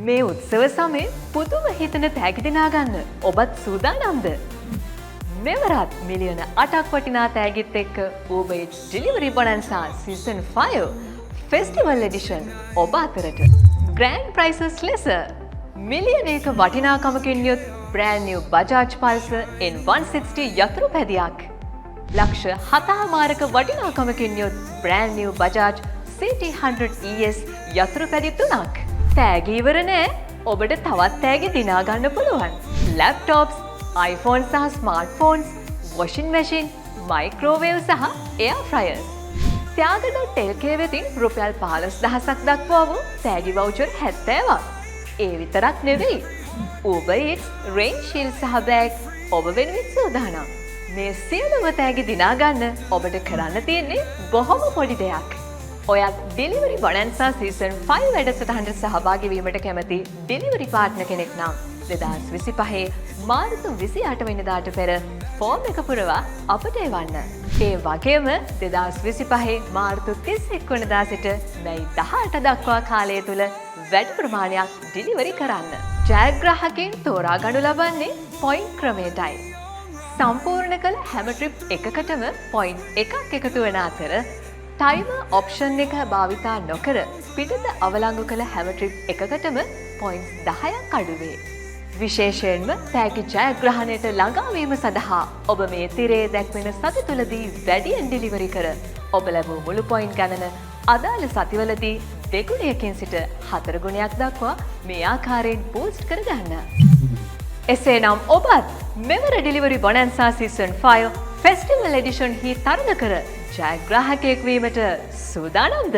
මේ උත්සව සමයේ පුදුම හිතන තෑගි දිනා ගන්න ඔබත් සූදානම්ද? මෙවරත් මිලියන 8ක් වටිනා තෑගිත් එක්ක Uber Eats Delivery Bonanza Season 5 Festival Edition ඔබ අතරට Grand Prizes ලෙස මිලියනයක වටිනාකමකින් යුත් brand new Bajaj Pulsar N160 යතුරු පැදියක්, ලක්ෂ 7මාරක වටිනාකමකින් යුත් brand new Bajaj CT100 ES යතුරු පැදි 3ක්. තෑගි ඉවර නෑ, ඔබට තවත් තෑගි දිනා ගන්න පුළුවන්. Laptops, iPhone සහ smartphones, washing machine, microwave සහ air fryers. ත්‍යාග.lk වෙතින් රුපියල් 15000ක් දක්වා වූ තෑගි වවුචර් 70ක්. ඒ විතරක් නෙවෙයි, Uber Eats rain shield සහ bag ඔබ වෙනුවෙන් සූදානම්. මේ සියලුම තෑගි දිනා ගන්න ඔබට කරන්න තියෙන්නේ බොහොම පොඩි දෙයක්. ඔයත් Delivery Bonanza Season 5 වැඩසටහනට සහභාගී වීමට කැමති delivery partner කෙනෙක් නම් 2025 මාර්තු 28 වෙනිදාට පෙර ෆෝම් එක පුරවා අපට එවන්න. ඒ වගේම 2025 මාර්තු 31 වෙනිදා සිට මැයි 18 දක්වා කාලය තුල වැඩි ප්‍රමාණයක් ඩිලිවරි කරන්න. ජයග්‍රාහකයන් තෝරා ගනු ලබන්නේ පොයින්ට් ක්‍රමයටයි. සම්පූර්ණ කළ හැම ට්‍රිප් එකකටම පොයින්ට් එකක් එකතු වන අතර ටයිමර් ඔප්ෂන් එක භාවිතා නොකර පිටත අවලංගු කළ හැම ට්‍රිප් එකකටම පොයින්ට්ස් 10ක් අඩුවේ. විශේෂයෙන්ම තෑගි ජයග්‍රහණයට ළඟාවීම සඳහා ඔබ මේ තිරේ දැක්වෙන සති තුලදී වැඩියෙන් ඩිලිවරි කර ඔබ ලැබූ මුළු පොයින්ට් ගණන අදාළ සතිවලදී දෙගුණයකින් සිට 4 ගුණයක් දක්වා මේ ආකාරයෙන් බූස්ට් කරගන්න. එසේනම් ඔබත් මෙවර Delivery Bonanza Season 5 Festival Edition හි තරඟ කර ජයග්‍රාහකයෙක් වීමට සූදානම්ද?